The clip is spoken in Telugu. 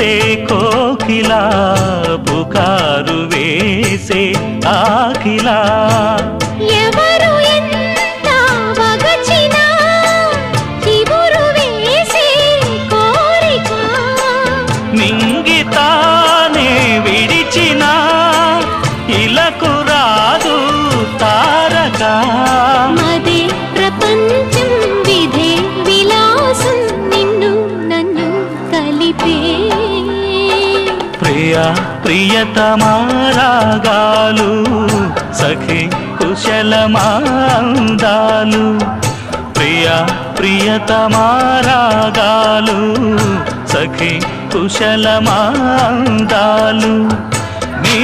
వేసే కోకిలా పుకారు వేసే ఆకిలా ఎవరు ఎంత వగచినా చివురు వేసే కోరిక నింగితానే విడిచిన ఇలకు రాదు తారక మదే ప్రపంచం విధే విలాసం నిన్ను నన్ను కలిపే ప్రియా ప్రియతమారాగాలు సఖి కుశలమాందాలు ప్రియా ప్రియతమారాగాలు సఖి కుశలమాందాలు నీ